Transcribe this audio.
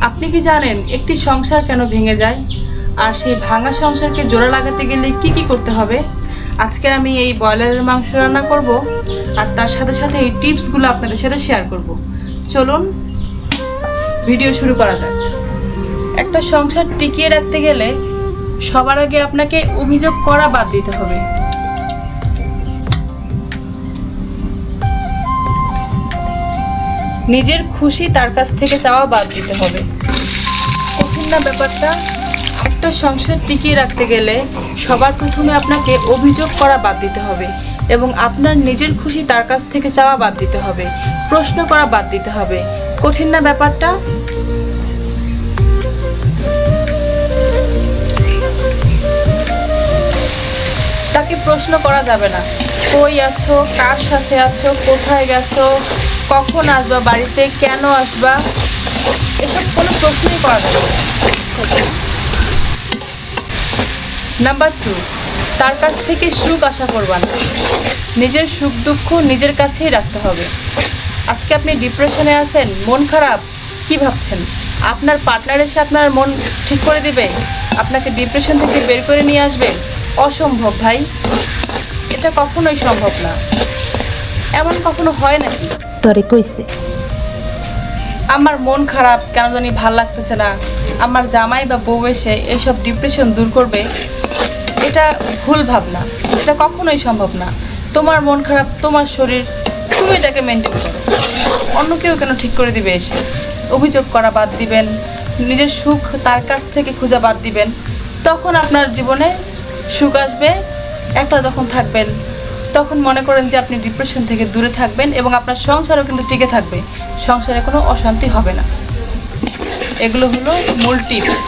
আপনি কি জানেন একটি সংসার কেন ভেঙে যায়? আর সেই ভাঙা সংসারকে জোড়া লাগাতে গেলে কি কি করতে হবে? আজকে আমি এই ব্রয়লারের মাংস রান্না করব, আর তার সাথে সাথে এই টিপসগুলো আপনাদের সাথে শেয়ার করব। চলুন ভিডিও শুরু করা যাক। একটা সংসার টিকিয়ে রাখতে গেলে সবার আগে আপনাকে অভিযোগ করা বাদ দিতে হবে। নিজের খুশি তার কাছ থেকে চাওয়া বাদ দিতে হবে। কঠিন না ব্যাপারটা? একটা সংসার টিকিয়ে রাখতে গেলে সবার প্রথমে আপনাকে অভিযোগ করা বাদ দিতে হবে এবং আপনার নিজের খুশি তার কাছ থেকে চাওয়া বাদ দিতে হবে, প্রশ্ন করা বাদ দিতে হবে। কঠিন না ব্যাপারটা? তাকে প্রশ্ন করা যাবে না, কই আছো, কার সাথে আছো, কোথায় গেছো, কখন আসবা বাড়িতে, কেন আসবা, এসব কোনো প্রশ্নই করা যাবে না। নাম্বার 2, তার কাছ থেকে সুখ আশা করবা না। নিজের সুখ দুঃখ নিজের কাছেই রাখতে হবে। আজকে আপনি ডিপ্রেশনে আছেন, মন খারাপ, কি ভাবছেন আপনার পার্টনার এসে আপনার মন ঠিক করে দিবে, আপনাকে ডিপ্রেশন থেকে বের করে নিয়ে আসবে? অসম্ভব ভাই, এটা কখনোই সম্ভব না। এমন কখনো হয় নাকি? তরে কইছে আমার মন খারাপ, কেন জানি ভাল লাগতেছে না, আমার জামাই বা বউ এসে এইসব ডিপ্রেশন দূর করবে, এটা ভুল ভাবনা। এটা কখনোই সম্ভব না। তোমার মন খারাপ, তোমার শরীর, তুমি এটাকে মেনটেন করো। অন্য কেউ কেন ঠিক করে দিবে এসে? অভিযোগ করা বাদ দিবেন, নিজের সুখ তার কাছ থেকে খোঁজা বাদ দিবেন। তখন আপনার জীবনে সুখ আসবে। একলা যখন থাকবেন তখন মনে করেন যে আপনি ডিপ্রেশন থেকে দূরে থাকবেন এবং আপনার সংসারও কিন্তু টিকে থাকবে, সংসারে কোনো অশান্তি হবে না। এগুলো হলো মূল টিপস।